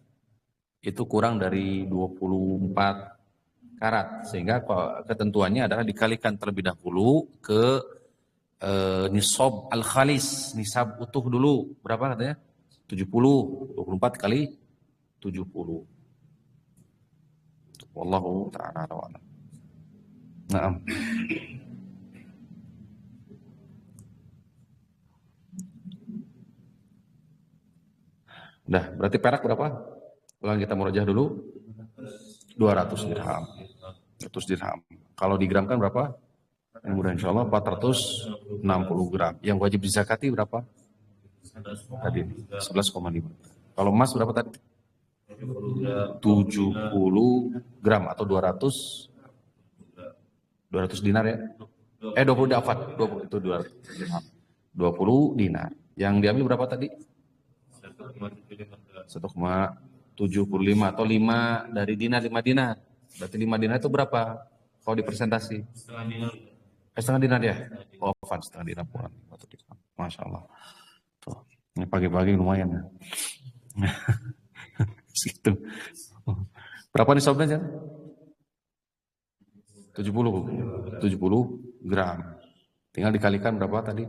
itu kurang dari 24 karat, sehingga ketentuannya adalah dikalikan terlebih dahulu ke nisab al-khalis, nisab utuh dulu. Berapa katanya? 70, 24 kali 70. Wallahu ta'ala a'lam. Naam. Udah, berarti perak berapa? Ulang kita merojah dulu. 200 dirham. 100 dirham. Kalau digramkan berapa? Yang mudah insya Allah 460 gram. Yang wajib dizakati berapa? Tadi 11,5. Kalau emas berapa tadi? 70 gram atau 200 dinar ya? 20 dafat. 20 itu 200 dirham. 20 dinar. Yang diambil berapa tadi? 1,75 atau 5 dari dinar, 5 dinar. Berarti 5 dinar itu berapa? Kalau dipresentasi? Setengah dinar ya? Oh, setengah dinar kurang. Masya Allah. Tuh. Ini pagi-pagi lumayan ya. Gitu. Berapa nih sobatnya? 70 gram. Tinggal dikalikan berapa tadi?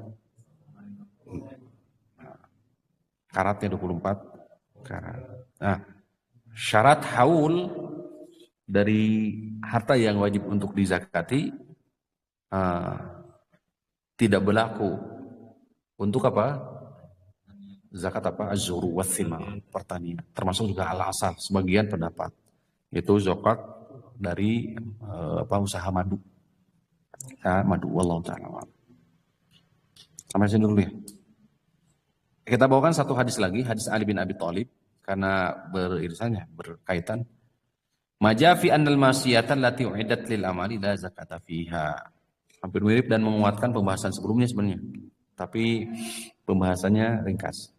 Karatnya 24 karat. Nah, syarat haul dari harta yang wajib untuk dizakati tidak berlaku untuk apa? Zakat apa? Az-zuru wath-thimar, pertanian. Termasuk juga al-asal, sebagian pendapat. Itu zakat dari usaha madu. Madu, wallahu ta'ala. Sampai sini dulu ya. Kita bawakan satu hadis lagi, hadis Ali bin Abi Thalib, karena beririsannya, berkaitan. Majafi annal masiyatan lati u'idat lil amali la zakata fiha. Hampir mirip dan menguatkan pembahasan sebelumnya sebenarnya. Tapi pembahasannya ringkas.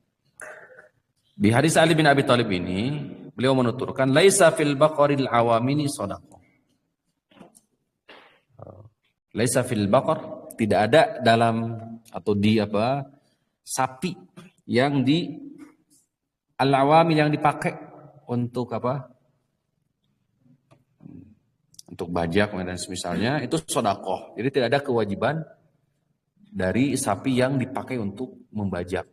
Di hadis Ali bin Abi Thalib ini, beliau menuturkan, laisa fil baqaril awamini shadaqah. Laisa fil baqar, tidak ada dalam atau di sapi yang di al-awamil yang dipakai untuk apa? Untuk bajak dan semisalnya, itu sedekah. Jadi tidak ada kewajiban dari sapi yang dipakai untuk membajak.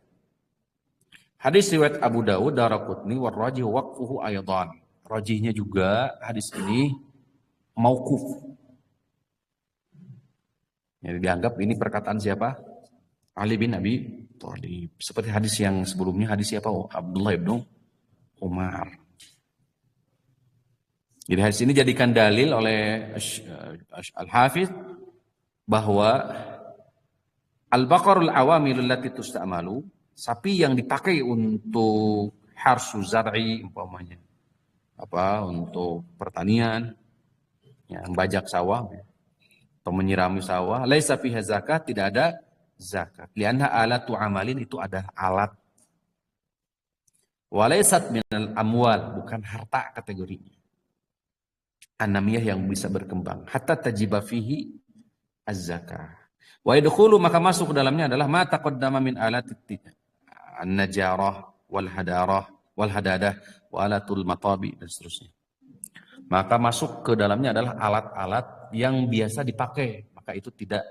Hadis riwayat Abu Dawud, Daraqutni, warrajih waqfuhu aydan. Rajihnya juga hadis ini mauquf. Jadi dianggap ini perkataan siapa? Ali bin Abi Thalib. Seperti hadis yang sebelumnya, hadis siapa? Abdullah ibnu Umar. Jadi hadis ini jadikan dalil oleh Al-Hafidz bahwa al-baqarul awamilul lati tusta'malu, sapi yang dipakai untuk harsu zar'i umpamanya, untuk pertanian, yang bajak sawah atau menyirami sawah, laisa fiha zakat, tidak ada zakat. Lianna alatu amalin, itu ada alat. Walaisat minal amwal, bukan harta kategorinya. Anamiyah yang bisa berkembang. Hatta tajiba fihi az-zakah. Wa yadkhulu, maka masuk ke dalamnya adalah ma taqaddama min alat an-najarah wal hadarah wal hadadah wa alatul matabi dan seterusnya. Maka masuk ke dalamnya adalah alat-alat yang biasa dipakai, maka itu tidak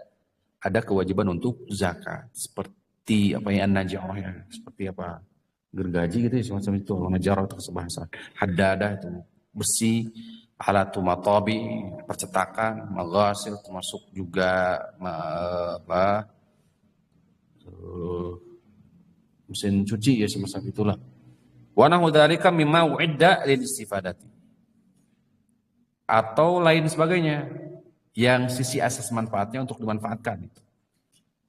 ada kewajiban untuk zakat. Seperti apa yang an-najarah ya, seperti apa? Gergaji gitu ya, semacam itu. Najarah itu bahasa. Hadadah itu besi. Alatu matabi, percetakan, maghasil, termasuk juga mesin cuci ya, semacam itulah. Wa nahu dzalika mimma uidda lil istifadati, atau lain sebagainya yang sisi asas manfaatnya untuk dimanfaatkan itu.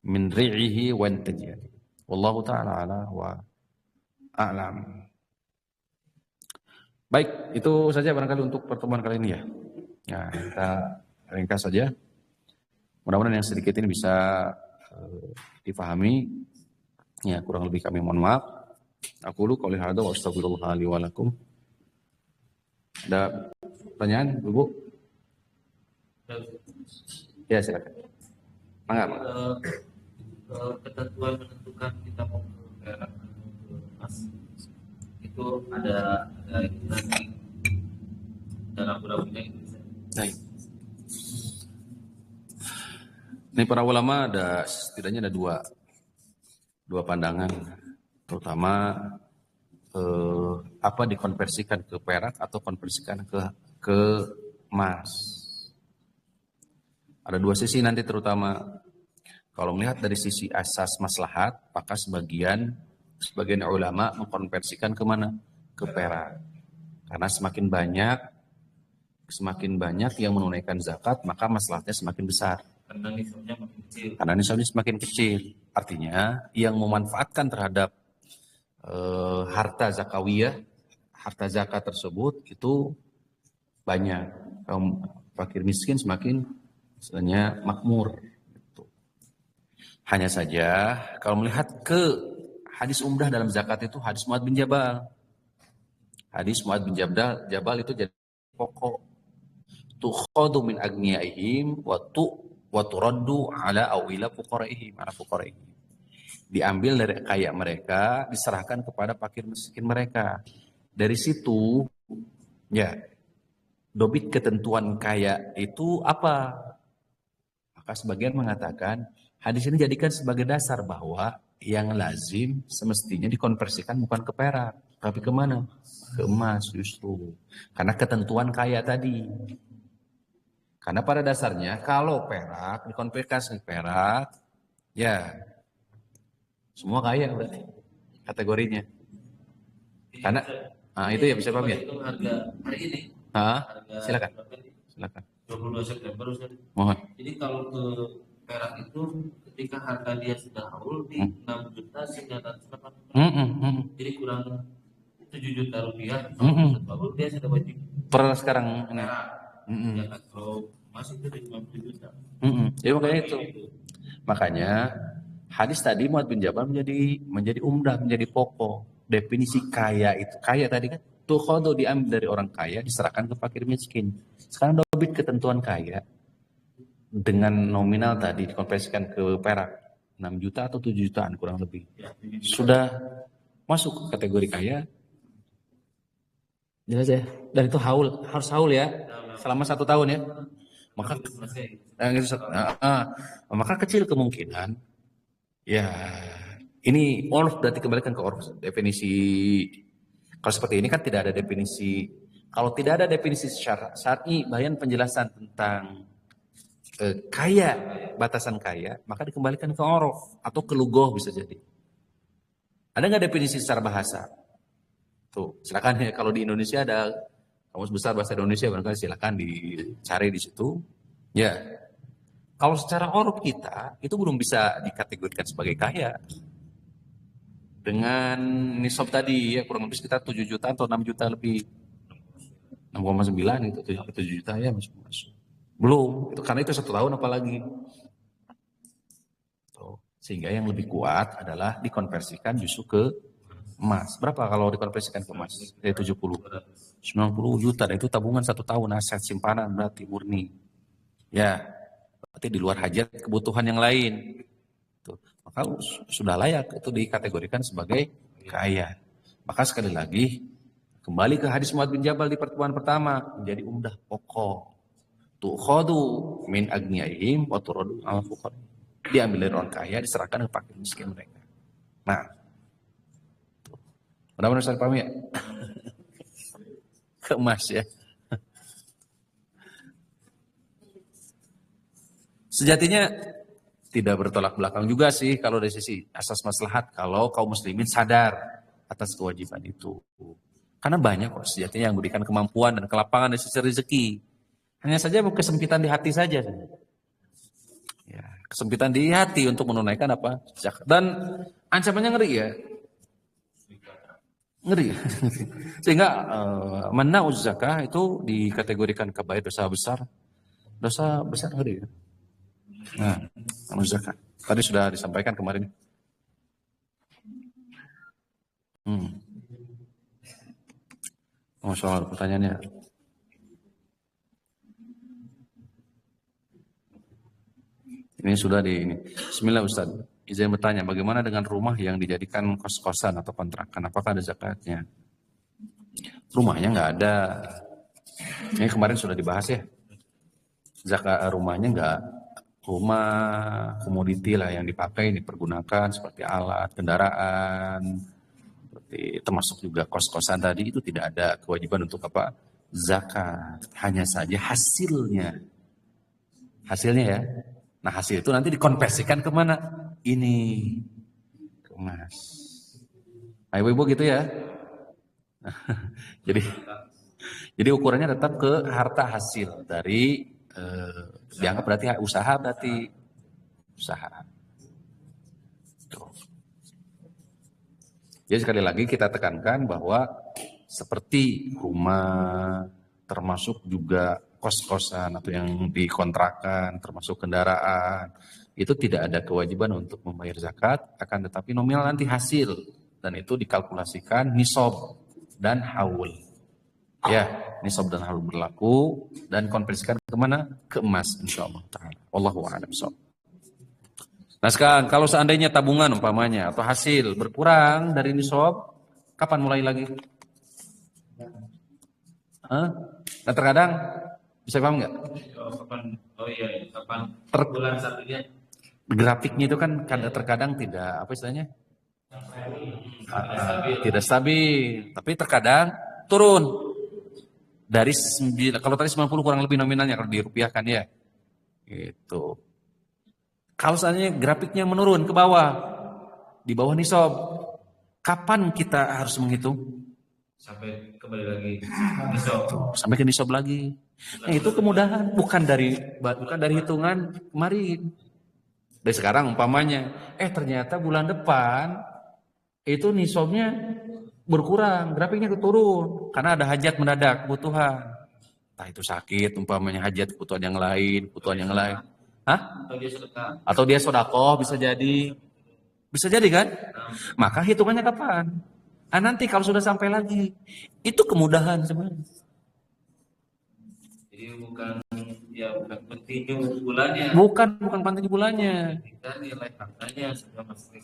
Min ri'ihi wa intajiyati. Wallahu ta'ala ala wa a'lam. Baik, itu saja barangkali untuk pertemuan kali ini ya. Nah, kita ringkas saja. Mudah-mudahan yang sedikit ini bisa difahami. Ya, kurang lebih kami mohon maaf. Aku lu qouli hadza wa astaghfirullah li wa lakum. Ada pertanyaan, Ibu? Ya, silakan. Mangga. Ketentuan menentukan kita mau ke perak atau ke emas itu ada nanti dalam undang-undang Indonesia. Baik. Ini para ulama setidaknya ada dua pandangan, terutama apa dikonversikan ke perak atau konversikan ke emas. Ada dua sisi nanti, terutama kalau melihat dari sisi asas maslahat, maka sebagian ulama mengkonversikan kemana? Ke perak. Karena semakin banyak yang menunaikan zakat, maka maslahatnya semakin besar. Karena nisabnya semakin kecil. Artinya yang memanfaatkan terhadap harta zakawiyah, harta zakat tersebut itu banyak. Kaum fakir miskin semakin misalnya makmur. Hanya saja kalau melihat ke hadis umdah dalam zakat itu hadis Mu'adz bin Jabal. Hadis Mu'adz bin Jabal itu jadi pokok. Tukhadu min agniyaihim wa turaddu ala awila fuqaraihim, diambil dari kaya mereka, diserahkan kepada fakir miskin mereka. Dari situ ya, dobit ketentuan kaya itu apa? Maka sebagian mengatakan hadis ini jadikan sebagai dasar bahwa yang lazim semestinya dikonversikan bukan ke perak, tapi kemana? Ke emas justru. Karena ketentuan kaya tadi. Karena pada dasarnya kalau perak dikonversikan ke perak, ya semua kaya berarti kategorinya. Karena itu ya bisa paham ya? Itu harga hari ini. Silakan. 22 September Ustaz. Mohon. Jadi kalau ke perak itu ketika harga dia sudah haul di 6.980.000. Jadi kurang 7 juta rupiah. Baru dia sudah wajib. Per sekarang ini. Ya, kalau masih itu 50 juta. Jadi makanya itu. Makanya hadis tadi Mu'adz bin Jabal menjadi umdah, menjadi pokok. Definisi kaya itu. Kaya tadi kan tukhadu diambil dari orang kaya, diserahkan ke fakir miskin. Sekarang dobit ketentuan kaya dengan nominal tadi dikonversikan ke perak 6 juta atau 7 jutaan kurang lebih. Sudah masuk ke kategori kaya. Jelas ya. Dan itu harus haul ya. Selama 1 tahun ya. Maka kecil kemungkinan ya, ini urf, berarti kembalikan ke urf. Definisi kalau seperti ini kan tidak ada definisi. Kalau tidak ada definisi syar'i, bayan penjelasan tentang kaya, batasan kaya, maka dikembalikan ke urf atau ke lugoh bisa jadi. Ada nggak definisi secara bahasa? Tuh, silakan ya. Kalau di Indonesia ada, Kamus Besar Bahasa Indonesia barangkali silakan dicari di situ. Ya, kalau secara orok kita itu belum bisa dikategorikan sebagai kaya. Dengan nisab tadi ya kurang lebih sekitar 7 juta atau 6 juta lebih. 6,9 itu 7 juta ya masuk. Belum, itu karena itu 1 tahun apalagi. Sehingga yang lebih kuat adalah dikonversikan justru ke emas. Berapa kalau dikonversikan ke emas? 70. 90 juta, dan itu tabungan 1 tahun, aset simpanan berarti murni. Ya, berarti di luar hajat kebutuhan yang lain. Tuh. Maka sudah layak itu dikategorikan sebagai kaya. Maka sekali lagi, kembali ke hadis Muadz bin Jabal di pertemuan pertama, menjadi umdah pokok. Tu'khadu min agniyaihim wa turadu al fuqara. Diambil dari orang kaya, diserahkan ke fakir miskin mereka. Nah, mudah-mudahan saya paham ya. Ke emas ya. Sejatinya tidak bertolak belakang juga sih kalau dari sisi asas maslahat, kalau kaum muslimin sadar atas kewajiban itu. Karena banyak kok sejatinya yang memberikan kemampuan dan kelapangan dari sisi rezeki. Hanya saja kesempitan di hati saja. Ya, kesempitan di hati untuk menunaikan apa? Zakat. Dan ancamannya ngeri ya. Ngeri. Sehingga mena'uz zakah itu dikategorikan kebaik dosa besar. Dosa besar ngeri ya. Nah, mena'uz zakah. Tadi sudah disampaikan kemarin. Soal pertanyaannya. Ini sudah di ini. Bismillah Ustaz. Izin bertanya, bagaimana dengan rumah yang dijadikan kos-kosan atau kontrakan? Apakah ada zakatnya? Rumahnya nggak ada. Ini kemarin sudah dibahas ya. Zakat rumahnya nggak. Rumah komoditi lah yang dipakai, dipergunakan seperti alat, kendaraan, seperti termasuk juga kos-kosan tadi itu tidak ada kewajiban untuk apa? Zakat. Hanya saja hasilnya. Hasilnya ya. Nah hasil itu nanti dikonversikan kemana? Ini ke emas. Nah, ibu-ibu gitu ya. jadi ukurannya tetap ke harta hasil dari dianggap berarti usaha berarti usaha. Tuh. Jadi sekali lagi kita tekankan bahwa seperti rumah termasuk juga kos-kosan atau yang dikontrakan, termasuk kendaraan, itu tidak ada kewajiban untuk membayar zakat, akan tetapi nominal nanti hasil, dan itu dikalkulasikan nisab dan haul. Ya, nisab dan haul berlaku, dan konversikan kemana? Ke emas, insyaAllah ta'ala. Wallahu a'lam bishawab. Nah sekarang, kalau seandainya tabungan umpamanya, atau hasil berkurang dari nisab, kapan mulai lagi? Nah terkadang, bisa paham nggak? Kapan bulan satunya? Grafiknya itu kan terkadang tidak apa istilahnya? Tidak stabil, tapi terkadang turun dari 9, kalau tadi 90 kurang lebih nominalnya kalau dirupiahkan ya. Gitu. Kalau seandainya grafiknya menurun ke bawah, di bawah nisab, kapan kita harus menghitung? Sampai kembali lagi nisab. Sampai ke nisab lagi. Nah, itu kemudahan, bukan dari hitungan kemarin. Dari sekarang umpamanya, ternyata bulan depan itu nisabnya berkurang, grafiknya turun karena ada hajat mendadak, kebutuhan. Entah itu sakit, umpamanya hajat kebutuhan yang lain. Hah? Atau dia sedekah, bisa jadi. Bisa jadi kan? Maka hitungannya kapan? Nanti kalau sudah sampai lagi. Itu kemudahan sebenarnya. Jadi bukan pentingnya bulannya. Bukan pentingnya bulannya. Nilai hartanya sudah masuk.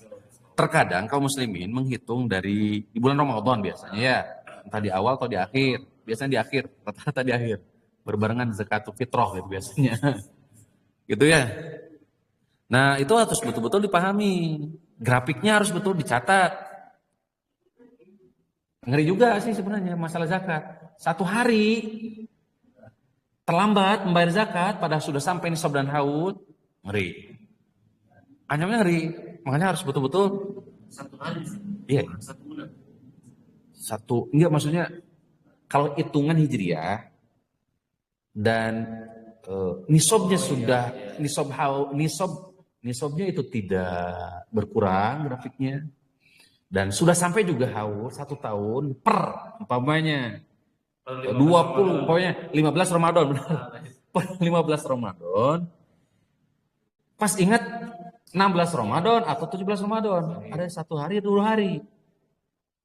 Terkadang kaum muslimin menghitung di bulan Ramadan biasanya ya. Entah di awal atau di akhir. Biasanya di akhir, rata-rata di akhir. Berbarengan zakatul fitrah gitu biasanya. Gitu ya. Nah, itu harus betul-betul dipahami. Grafiknya harus betul dicatat. Ngeri juga sih sebenarnya masalah zakat. 1 hari terlambat membayar zakat pada sudah sampai nisab dan haul, ngeri. Ancamannya ngeri. Makanya harus betul-betul 1 hari. Iya. 1 bulan. Enggak maksudnya kalau hitungan hijriah dan nisabnya sudah nisabnya itu tidak berkurang grafiknya dan sudah sampai juga haul 1 tahun per umpamanya 20 pokoknya 15 Ramadan benar. Per 15 Ramadan pas ingat 16 Ramadan atau 17 Ramadan ada 1 hari atau 2 hari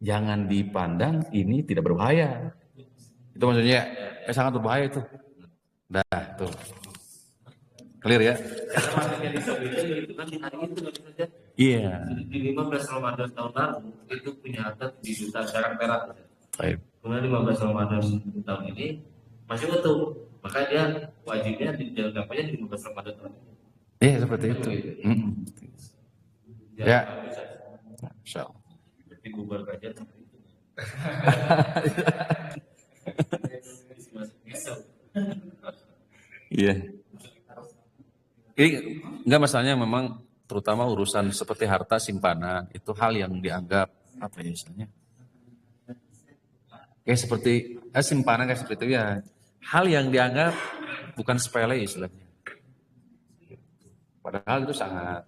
jangan dipandang ini tidak berbahaya itu maksudnya sangat berbahaya itu dah tuh clear ya itu kan di hari itu saja. iya Di 15 Ramadan tahun lalu itu punya harta 7 juta sekarang perak. baik Kemudian 15 Ramadan tahun ini masih utuh. Maka dia wajibnya dijalankannya di 15 Ramadan tahun ini. iya seperti itu ya insyaallah Jadi bubar kerja seperti itu. iya ini enggak masalahnya memang terutama urusan seperti harta simpanan itu hal yang dianggap apa ya istilahnya kayak seperti simpanan kayak seperti itu ya hal yang dianggap bukan sepele istilahnya padahal itu sangat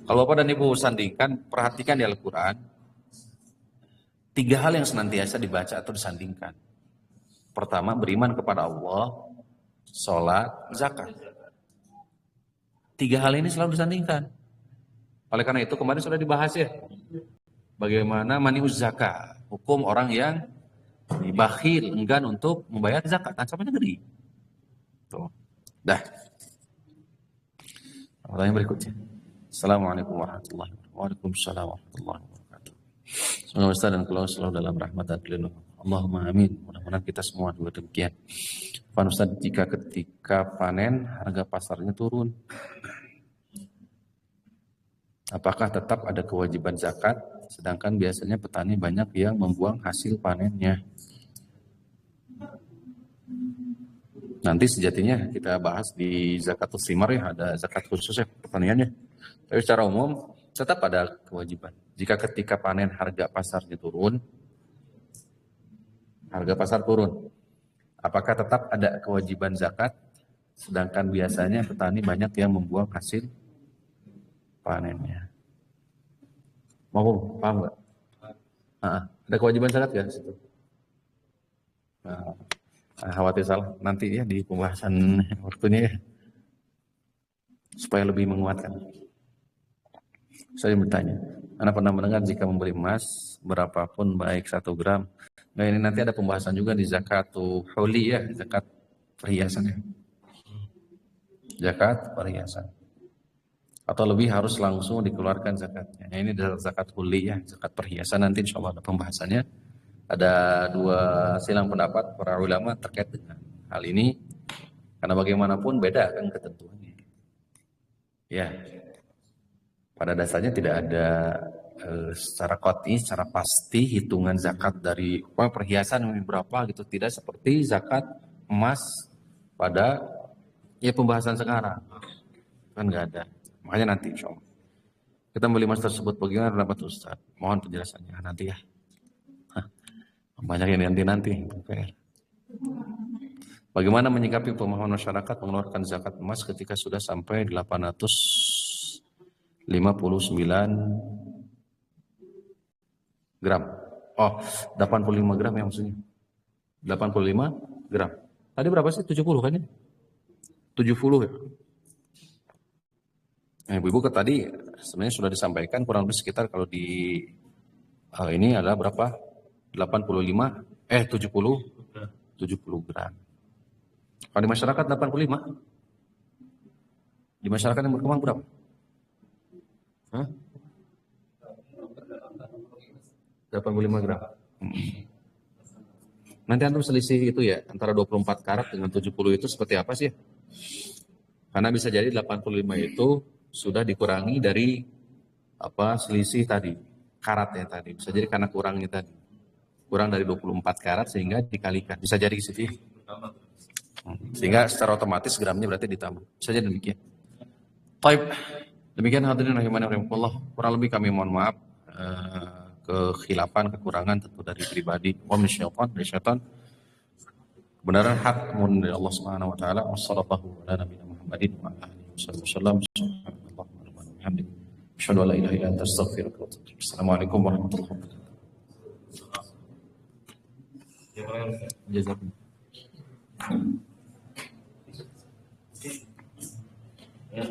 kalau Bapak dan Ibu sandingkan perhatikan di Al-Quran 3 hal yang senantiasa dibaca atau disandingkan pertama beriman kepada Allah sholat zakat 3 hal ini selalu disandingkan oleh karena itu kemarin sudah dibahas ya bagaimana mani'uz zakat hukum orang yang bakhil enggan untuk membayar zakat ancamannya gede tuh dah pertanyaan berikutnya Assalamualaikum warahmatullahi wabarakatuh Waalaikumsalam warahmatullahi wabarakatuh semoga Ustaz dan keluarga selalu dalam rahmat dan pelindung Allahumma amin mudah-mudahan kita semua juga demikian Pak Ustaz jika ketika panen harga pasarnya turun apakah tetap ada kewajiban zakat sedangkan biasanya petani banyak yang membuang hasil panennya nanti sejatinya kita bahas di zakatul thimar ya ada zakat khusus ya pertaniannya tapi secara umum tetap ada kewajiban jika ketika panen harga pasarnya turun apakah tetap ada kewajiban zakat sedangkan biasanya petani banyak yang membuang hasil panennya mau paham nggak? Ada kewajiban zakat ya situ? Khawatir salah nanti ya di pembahasan waktunya ya supaya lebih menguatkan. Saya bertanya, Anda pernah mendengar jika membeli emas berapapun baik 1 gram. Nah ini nanti ada pembahasan juga di zakatul huli ya, zakat perhiasan ya. Zakat perhiasan. Atau lebih harus langsung dikeluarkan zakatnya. Nah, ini adalah zakat huli ya, zakat perhiasan nanti insya Allah ada pembahasannya. Ada 2 silang pendapat para ulama terkait dengan hal ini. Karena bagaimanapun beda kan ketentuannya. Ya, pada dasarnya tidak ada secara qat'i, secara pasti hitungan zakat dari perhiasan ini berapa gitu. Tidak seperti zakat emas pada ya pembahasan sekarang. Kan nggak ada. Makanya nanti insya Allah. Kita beli emas tersebut bagaimana pendapat Ustaz? Mohon penjelasannya nanti ya. Banyak yang nanti. Bagaimana menyikapi pemohon masyarakat mengeluarkan zakat emas ketika sudah sampai 859 gram? Oh, 85 gram ya maksudnya. 85 gram. Tadi berapa sih? 70 kan ya? 70 ya? Ibu-ibu tadi sebenarnya sudah disampaikan kurang lebih sekitar kalau di ini adalah berapa? 70 gram. Kalau di masyarakat 85. Di masyarakat yang berkembang berapa? Hah? 85 gram. Nanti antum selisih itu ya antara 24 karat dengan 70 itu seperti apa sih? Karena bisa jadi 85 itu sudah dikurangi dari selisih tadi, karatnya tadi. Bisa jadi karena kurangnya tadi. Kurang dari 24 karat sehingga dikalikan. Bisa jadi gitu ya. Sehingga secara otomatis gramnya berarti ditambah. Bisa jadi demikian. Baik. Demikian hadirin rahimani rahimakumullah. Kurang lebih kami mohon maaf kekhilapan, kekurangan tentu dari pribadi. Wa min syaitan, dari syaitan. Kebenaran hak kemudian dari Allah Subhanahu wa taala. Wassallallahu ala nabiyina Muhammadin wa ala alihi wasallam. Subhanallah wa bihamdihi. Asyhadu an la ilaha illa anta astaghfiruka wa atubu ilaik. Assalamualaikum warahmatullahi wabarakatuh. Jazakumullah. Ya,